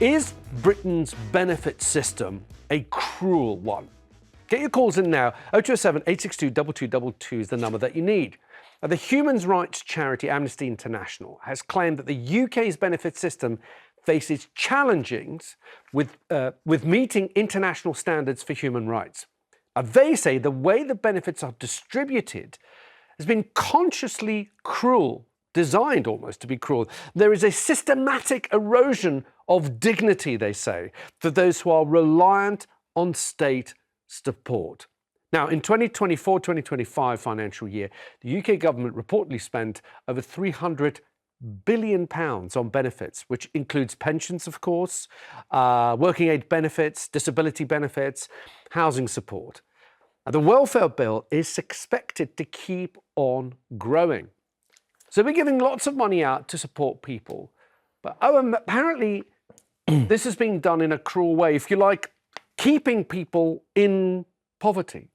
Is Britain's benefit system a cruel one? Get your calls in now. 0207 862 2222 is the number that you need. The human rights charity Amnesty International has claimed that the UK's benefit system faces challenges with meeting international standards for human rights. They say the way the benefits are distributed has been consciously cruel, designed almost to be cruel. There is a systematic erosion of dignity, they say, for those who are reliant on state support. Now, in 2024-2025 financial year, the UK government reportedly spent over £300 billion on benefits, which includes pensions, of course, working aid benefits, disability benefits, housing support. The welfare bill is expected to keep on growing. So we're giving lots of money out to support people. But Owen, apparently this is being done in a cruel way, if you like, keeping people in poverty.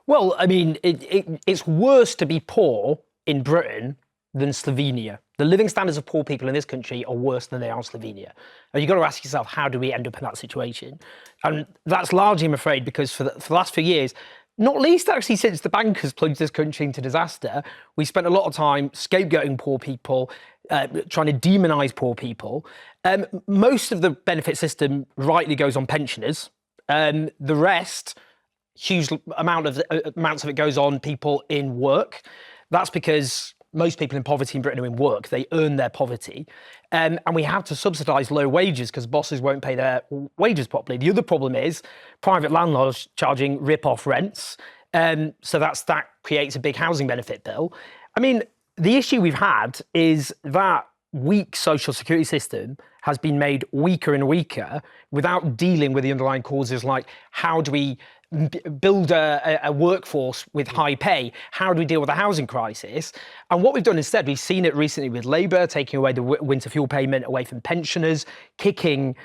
Well, I mean, it's worse to be poor in Britain than Slovenia. The living standards of poor people in this country are worse than they are in Slovenia. And you've got to ask yourself, how do we end up in that situation? And that's largely, I'm afraid, because for the last few years, not least actually since the bankers plunged this country into disaster, we spent a lot of time scapegoating poor people, trying to demonise poor people. Most of the benefit system rightly goes on pensioners. The rest, huge amounts of it goes on people in work. That's because most people in poverty in Britain are in work. They earn their poverty. And we have to subsidise low wages because bosses won't pay their wages properly. The other problem is private landlords charging rip-off rents. So that creates a big housing benefit bill. I mean, the issue we've had is that weak social security system has been made weaker and weaker without dealing with the underlying causes, like how do we build a workforce with high pay? How do we deal with the housing crisis? And what we've done instead, we've seen it recently with Labour taking away the winter fuel payment away from pensioners, kicking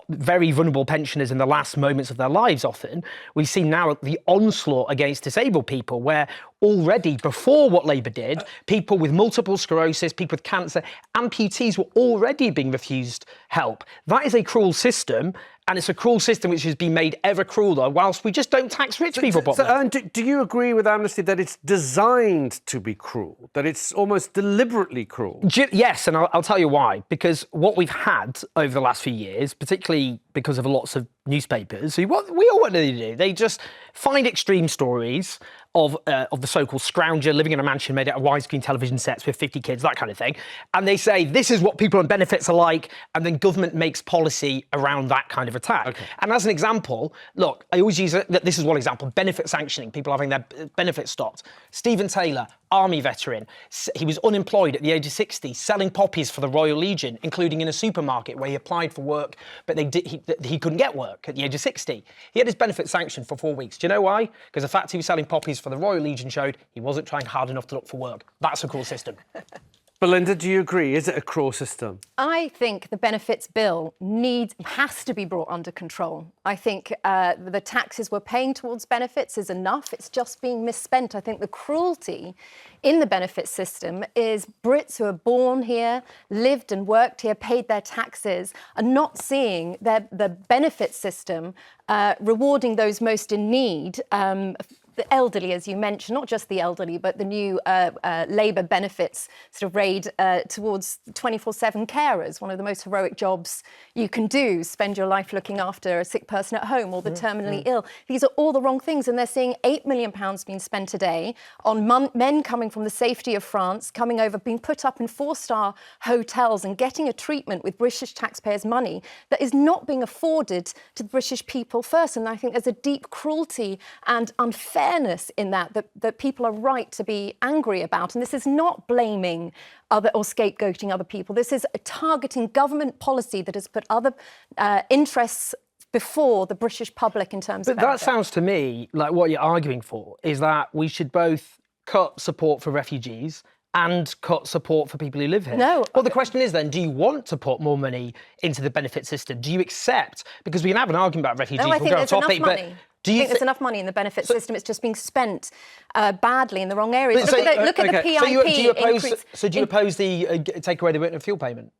very vulnerable pensioners in the last moments of their lives often. We've seen now the onslaught against disabled people, where already before what Labour did, people with multiple sclerosis, people with cancer, amputees were already being refused help. That is a cruel system, and it's a cruel system which has been made ever crueler whilst we just don't tax rich people properly. So, do you agree with Amnesty that it's designed to be cruel, that it's almost deliberately cruel? Yes, and I'll tell you why. Because what we've had over the last few years, particularly because of lots of newspapers, what do they do? They just find extreme stories of the so-called scrounger living in a mansion made out of widescreen television sets with 50 kids, that kind of thing. And they say, this is what people on benefits are like, and then government makes policy around that kind of attack. Okay. And as an example, look, I always use this is one example, benefit sanctioning, people having their benefits stopped. Stephen Taylor, army veteran, he was unemployed at the age of 60, selling poppies for the Royal Legion, including in a supermarket where he applied for work, but he couldn't get work at the age of 60. He had his benefit sanctioned for 4 weeks. Do you know why? Because the fact he was selling poppies for the Royal Legion showed he wasn't trying hard enough to look for work. That's a cruel system. Belinda, do you agree? Is it a cruel system? I think the benefits bill has to be brought under control. I think the taxes we're paying towards benefits is enough. It's just being misspent. I think the cruelty in the benefit system is Brits who are born here, lived and worked here, paid their taxes, are not seeing the benefit system rewarding those most in need. The elderly, as you mentioned, not just the elderly, but the new Labour benefits sort of raid towards 24/7 carers, one of the most heroic jobs you can do, spend your life looking after a sick person at home or the terminally ill. These are all the wrong things, and they're seeing £8 million being spent today on men coming from the safety of France, coming over, being put up in 4-star hotels and getting a treatment with British taxpayers' money that is not being afforded to the British people first. And I think there's a deep cruelty and unfairness in that people are right to be angry about. And this is not blaming other or scapegoating other people. This is a targeting government policy that has put other interests before the British public in terms of benefit. That sounds to me like what you're arguing for is that we should both cut support for refugees and cut support for people who live here. No. Well, the question is then, do you want to put more money into the benefit system? Do you accept, because we can have an argument about refugees, no, I think there's enough money. But do you think there's enough money in the benefit system? It's just being spent badly in the wrong areas. Look at the PIP increase. So do you oppose the take away the winter fuel payment?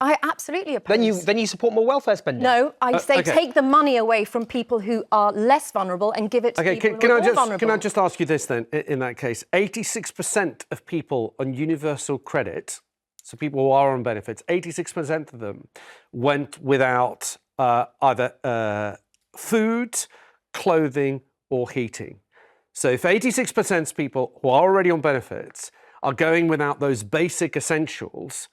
I absolutely oppose. Then you support more welfare spending. No, I say okay. take the money away from people who are less vulnerable and give it to people who are more vulnerable. Can I just ask you this then, in that case? 86% of people on universal credit, so people who are on benefits, 86% of them went without either food, clothing or heating. So if 86% of people who are already on benefits are going without those basic essentials,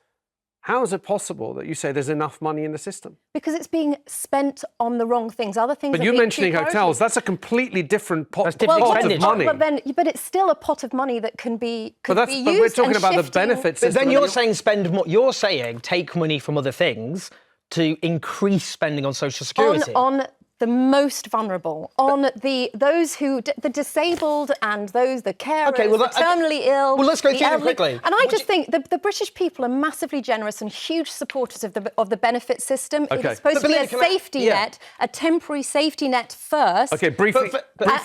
how is it possible that you say there's enough money in the system? Because it's being spent on the wrong things. Other things. But are you're being mentioning too hotels. priority. That's a completely different pot, That's different pot of expenditure. money. But it's still a pot of money that can be But used. we're talking and about the shifting- benefits. But then system. you're saying spend more. You're saying take money from other things to increase spending on social security. on the most vulnerable, on those who the disabled and those the carers, the terminally ill. Well, let's go the through them elderly. quickly. And I just think the British people are massively generous and huge supporters of the benefit system. Okay. It's supposed to be a Belinda, safety net, a temporary safety net first. Okay, briefly.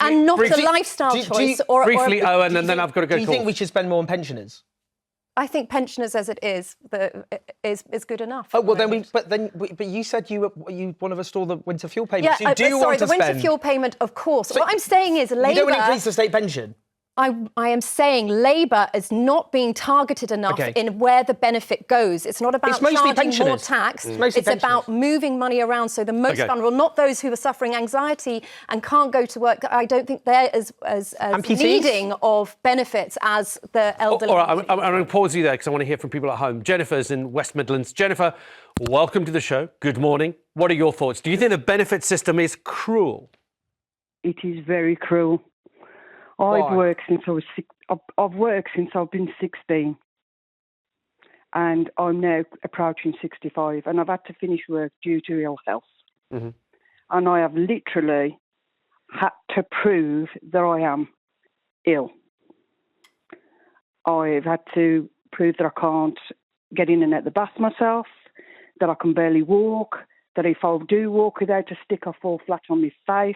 And not briefly, a lifestyle choice. Briefly, Owen, and then I've got to go. Do you think we should spend more on pensioners? I think pensioners, as it is good enough. Oh well, but you said you want to restore the winter fuel payments. Yeah, You do want to the winter spend. fuel payment, of course. What I'm saying is, Labour. You don't want to increase the state pension. I am saying Labour is not being targeted enough in where the benefit goes. It's not about charging more tax. It's about moving money around so the most vulnerable, not those who are suffering anxiety and can't go to work. I don't think they're as needing of benefits as the elderly. All right, I'm going to pause you there because I want to hear from people at home. Jennifer's in West Midlands. Jennifer, welcome to the show. Good morning. What are your thoughts? Do you think the benefit system is cruel? It is very cruel. I've worked since I was I've worked since I've been 16, and I'm now approaching 65, and I've had to finish work due to ill health, and I have literally had to prove that I am ill. I've had to prove that I can't get in and out the bath myself, that I can barely walk, that if I do walk without a stick, I fall flat on my face.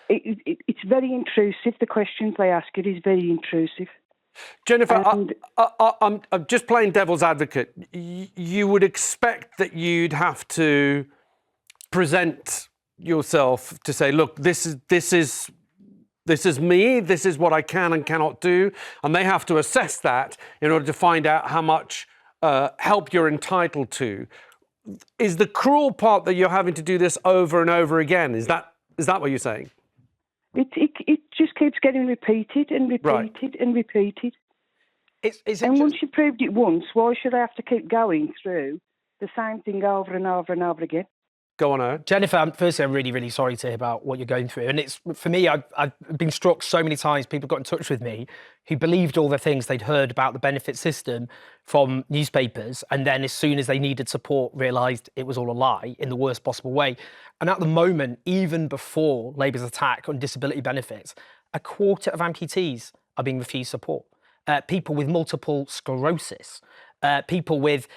It's very intrusive. The questions they ask it is very intrusive. Jennifer, I'm just playing devil's advocate. You would expect that you'd have to present yourself to say, look, this is me. This is what I can and cannot do, and they have to assess that in order to find out how much help you're entitled to. Is the cruel part that you're having to do this over and over again? Is that what you're saying? It just keeps getting repeated and repeated and repeated. And once you proved it once, why should I have to keep going through the same thing over and over and over again? Go on, Owen. Jennifer, firstly, I'm really, really sorry to hear about what you're going through. And it's, for me, I've been struck so many times, people got in touch with me who believed all the things they'd heard about the benefit system from newspapers, and then as soon as they needed support, realised it was all a lie in the worst possible way. And at the moment, even before Labour's attack on disability benefits, a quarter of amputees are being refused support. People with multiple sclerosis, people with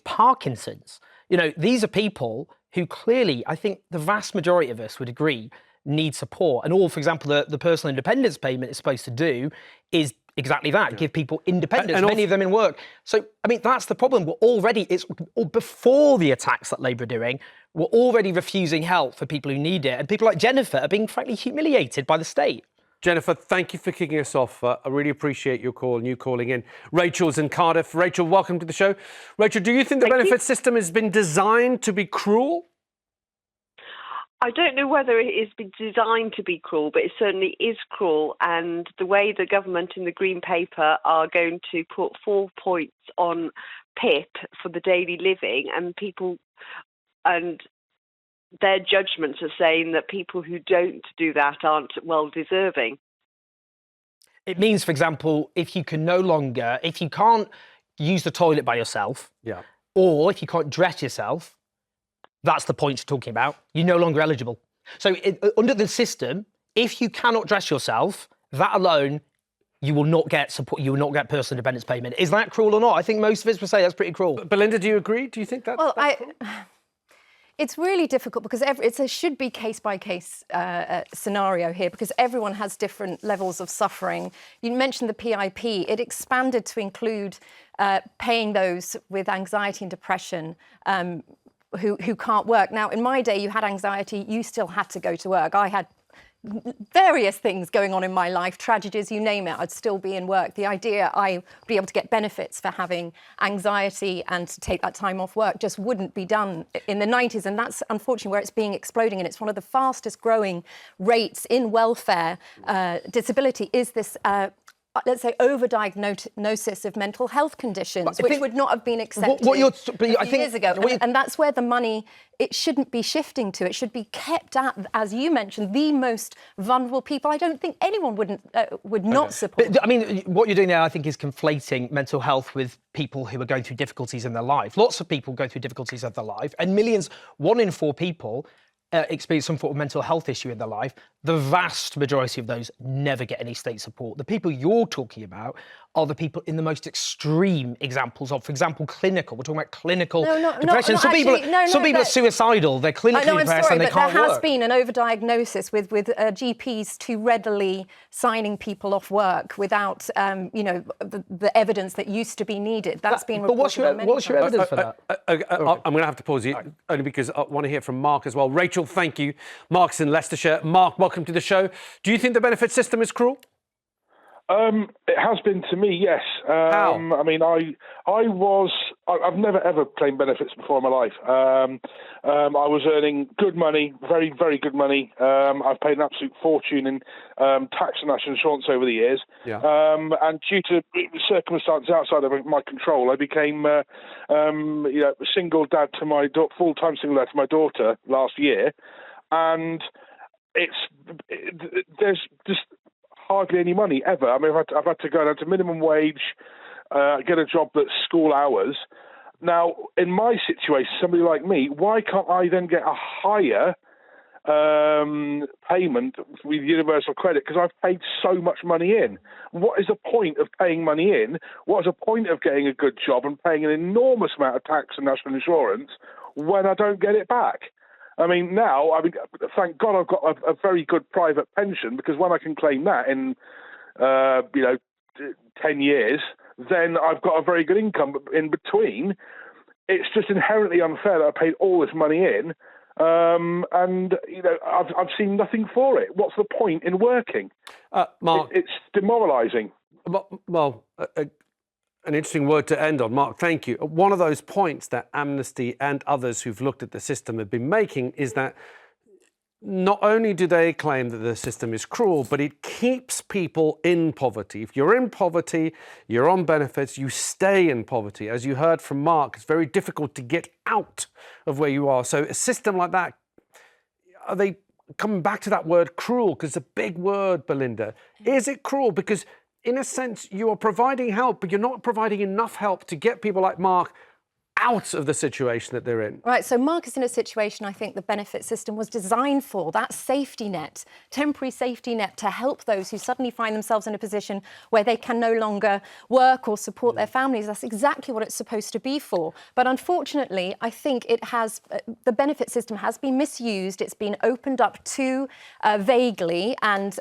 Parkinson's. You know, these are people who clearly, I think the vast majority of us would agree, need support. And all, for example, the personal independence payment is supposed to do is exactly that, give people independence, and many of them in work. So, I mean, that's the problem. We're already, before the attacks that Labour are doing, we're already refusing help for people who need it. And people like Jennifer are being frankly humiliated by the state. Jennifer, thank you for kicking us off. I really appreciate your call and you calling in. Rachel's in Cardiff. Rachel, welcome to the show. Rachel, do you think the benefit system has been designed to be cruel? I don't know whether it has been designed to be cruel, but it certainly is cruel. And the way the government in the Green Paper are going to put 4 points on PIP for the daily living, and people and their judgments are saying that people who don't do that aren't well deserving. It means, for example, if you can't use the toilet by yourself, or if you can't dress yourself, that's the point you're talking about, you're no longer eligible. So under the system, if you cannot dress yourself, that alone, you will not get support, you will not get personal independence payment. Is that cruel or not? I think most of us would say that's pretty cruel. Belinda, do you agree? Do you think that's cruel? It's really difficult because it's a should be case by case scenario here, because everyone has different levels of suffering. You mentioned the PIP. It expanded to include paying those with anxiety and depression who can't work. Now, in my day, you had anxiety, you still had to go to work. I had various things going on in my life, tragedies, you name it, I'd still be in work. The idea I'd be able to get benefits for having anxiety and to take that time off work just wouldn't be done in the 90s. And that's unfortunately where it's being exploding. And it's one of the fastest growing rates in welfare disability is this let's say, overdiagnosis of mental health conditions, which would not have been accepted years ago. And that's where the money, it shouldn't be shifting to. It should be kept at, as you mentioned, the most vulnerable people. I don't think anyone would not support. But, I mean, what you're doing there, I think, is conflating mental health with people who are going through difficulties in their life. Lots of people go through difficulties of their life, and millions, 1 in 4 people experience some form of mental health issue in their life. The vast majority of those never get any state support. The people you're talking about are the people in the most extreme examples of, for example, clinical. We're talking about clinical depression. Some people are suicidal. They're clinically depressed and they can't work. There has been an overdiagnosis with GPs too readily signing people off work without, the evidence that used to be needed. That's been reported. But what's your evidence for that? I'm going to have to pause you, only because I want to hear from Mark as well. Rachel, thank you. Mark's in Leicestershire. Mark, welcome to the show. Do you think the benefit system is cruel? It has been to me, yes. How? I mean, I've never ever claimed benefits before in my life. I was earning good money, very, very good money. I've paid an absolute fortune in tax and national insurance over the years. Yeah. And due to circumstances outside of my control, I became a single dad to my full-time single dad to my daughter last year. And there's just hardly any money ever. I mean, I've had to go down to minimum wage, get a job that's school hours. Now, in my situation, somebody like me, why can't I then get a higher payment with universal credit? Because I've paid so much money in. What is the point of paying money in? What is the point of getting a good job and paying an enormous amount of tax and national insurance when I don't get it back? I mean, thank God I've got a very good private pension, because when I can claim that in, 10 years, then I've got a very good income in between. It's just inherently unfair that I paid all this money in, and I've seen nothing for it. What's the point in working? Mark, it's demoralising. Well, an interesting word to end on. Mark, thank you. One of those points that Amnesty and others who've looked at the system have been making is that not only do they claim that the system is cruel, but it keeps people in poverty. If you're in poverty, you're on benefits, you stay in poverty. As you heard from Mark, it's very difficult to get out of where you are. So a system like that, are they coming back to that word cruel? Because it's a big word, Belinda. Is it cruel? Because in a sense, you are providing help, but you're not providing enough help to get people like Mark out of the situation that they're in. Right, so Mark is in a situation I think the benefit system was designed for, that safety net, temporary safety net to help those who suddenly find themselves in a position where they can no longer work or support their families. That's exactly what it's supposed to be for. But unfortunately, I think the benefit system has been misused. It's been opened up too vaguely and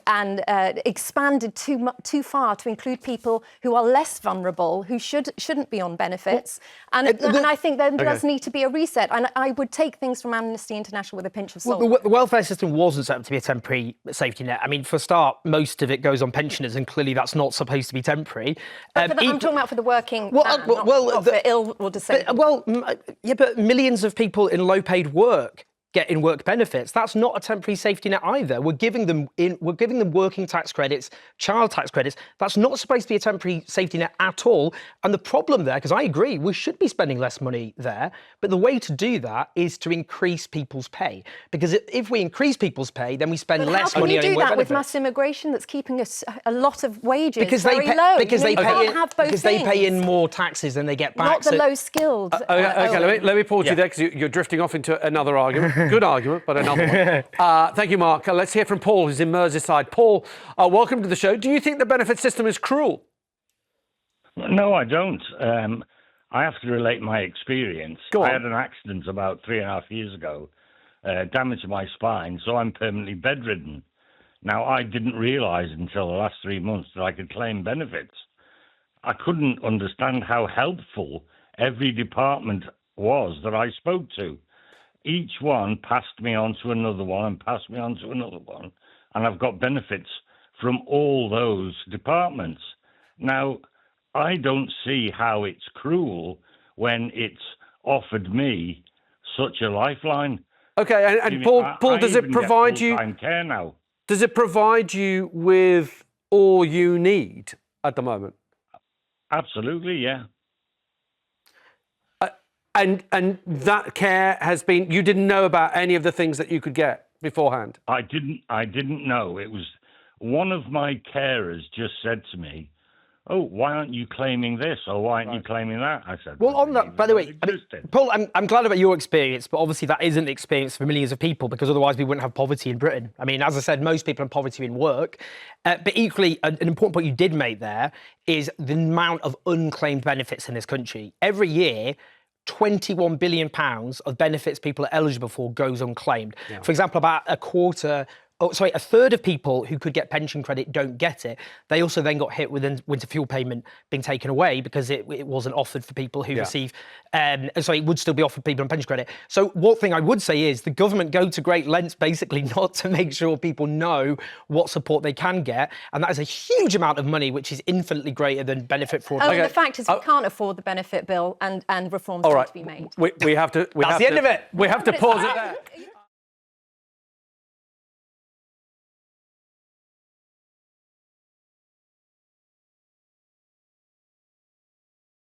expanded too far to include people who are less vulnerable, who shouldn't be on benefits. And I think there does need to be a reset. And I would take things from Amnesty International with a pinch of salt. Well, the welfare system wasn't set up to be a temporary safety net. I mean, for a start, most of it goes on pensioners, and clearly that's not supposed to be temporary. I'm talking about for the working man, not for ill or disabled. But millions of people in low-paid work get in work benefits. That's not a temporary safety net either. We're giving them working tax credits, child tax credits. That's not supposed to be a temporary safety net at all. And the problem there, because I agree, we should be spending less money there, but the way to do that is to increase people's pay. Because if we increase people's pay, then we spend less money on work benefits. How can you do that with mass immigration that's keeping a lot of wages very low? Because they pay in more taxes than they get back. Not the low-skilled. Okay, let me pause you there, because you're drifting off into another argument. Good argument, but another one. Thank you, Mark. Let's hear from Paul, who's in Merseyside. Paul, welcome to the show. Do you think the benefit system is cruel? No, I don't. I have to relate my experience. Go on. I had an accident about 3.5 years ago, damage to my spine, so I'm permanently bedridden. Now, I didn't realise until the last 3 months that I could claim benefits. I couldn't understand how helpful every department was that I spoke to. Each one passed me on to another one and passed me on to another one, and I've got benefits from all those departments. Now, I don't see how it's cruel when it's offered me such a lifeline. Okay, and Paul, does it provide you? Full-time care now. Does it provide you with all you need at the moment? Absolutely, yeah. And that care has been. You didn't know about any of the things that you could get beforehand. I didn't know. It was one of my carers just said to me, "Oh, why aren't you claiming this? Or why aren't you claiming that?" I said, Well, on that, by the way, I mean, Paul, I'm glad about your experience, but obviously that isn't the experience for millions of people, because otherwise we wouldn't have poverty in Britain. I mean, as I said, most people in poverty in work. But equally, an important point you did make there is the amount of unclaimed benefits in this country. Every year, £21 billion of benefits people are eligible for goes unclaimed. Yeah. For example, about a third of people who could get pension credit don't get it. They also then got hit with a winter fuel payment being taken away because it wasn't offered for people who receive, it would still be offered people on pension credit. So one thing I would say is the government go to great lengths basically not to make sure people know what support they can get. And that is a huge amount of money, which is infinitely greater than benefit fraud. Oh, the fact is we can't afford the benefit bill and reforms need to be made. We have to. That's the end of it. We have to pause it there.